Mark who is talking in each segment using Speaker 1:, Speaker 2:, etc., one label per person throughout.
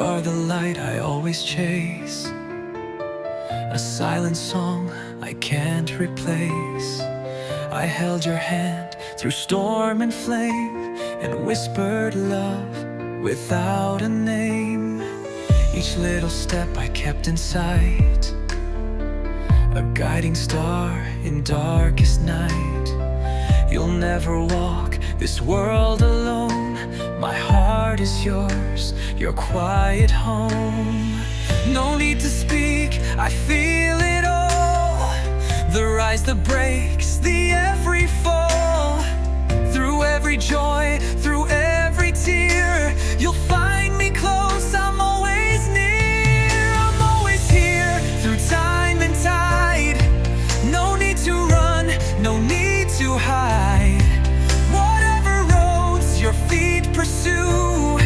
Speaker 1: are the light I always chase, a silent song I can't replace. I held your hand through storm and flame and whispered love without a name. Each little step I kept in sight, a guiding star in darkest night. You'll never walk this world alone. My heart is yours, your quiet home. No need to speak, I feel it all. The rise, the breaks, the every fall. Through every joy, through every tear, you'll find me close, I'm always near. I'm always here, through time and tide. No need to run, no need to hide. Whatever roads your feet pursue,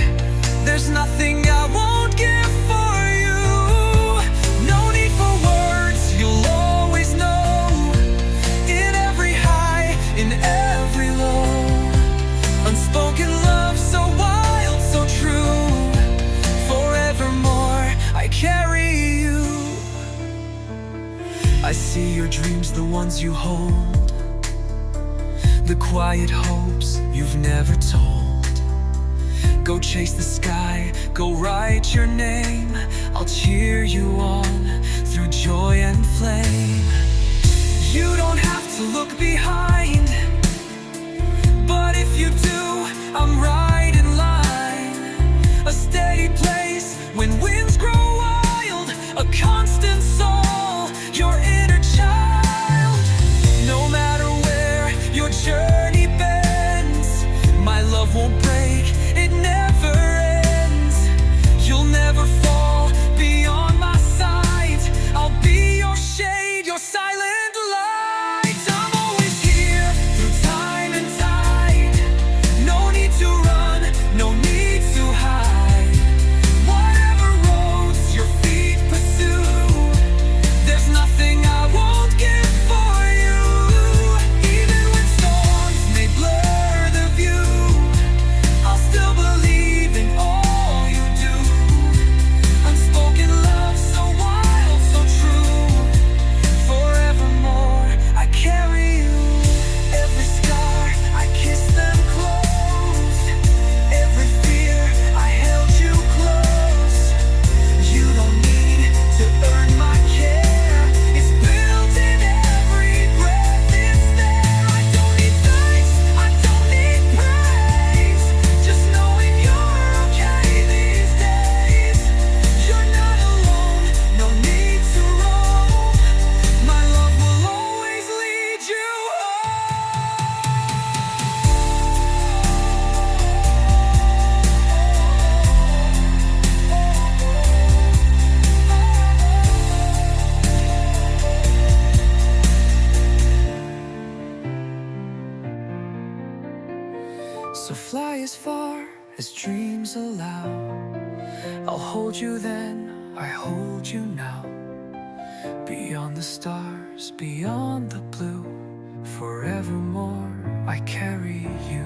Speaker 1: there's nothing I won't give for you. No need for words, you'll always know. In every high, in every low, unspoken love so wild, so true. Forevermore, I carry you. I see your dreams, the ones you hold, the quiet hopes you've never told. Go chase the sky, go write your name. I'll cheer you on through joy and flame. You don't have to look behind, but if you do, I'm right in line. A steady place when winds grow wild, a constant soul, your inner child. No matter where your journey bends, my love won't break, it never ends. You'll never fall beyond my sight. I'll be your shade, your silent light. I'm always here through time and tide. No need to run, no need to hide. Whatever roads your feet pursue, there's nothing I won't give for you. Even when storms may blur the view, I'll still believe in all you do. Unspoken love so wild, so true. Forevermore, I carry you. Every scar, I kiss them close. Every fear, I held you close. You don't need to earn my care. It's built in every breath, it's there. I don't need thanks, I don't need praise. Just knowing you're okay these days. You're not alone, no need to roam. My love will always lead you So fly as far as dreams allow. I'll hold you then, I hold you now. Beyond the stars, beyond the blue, forevermore I carry you.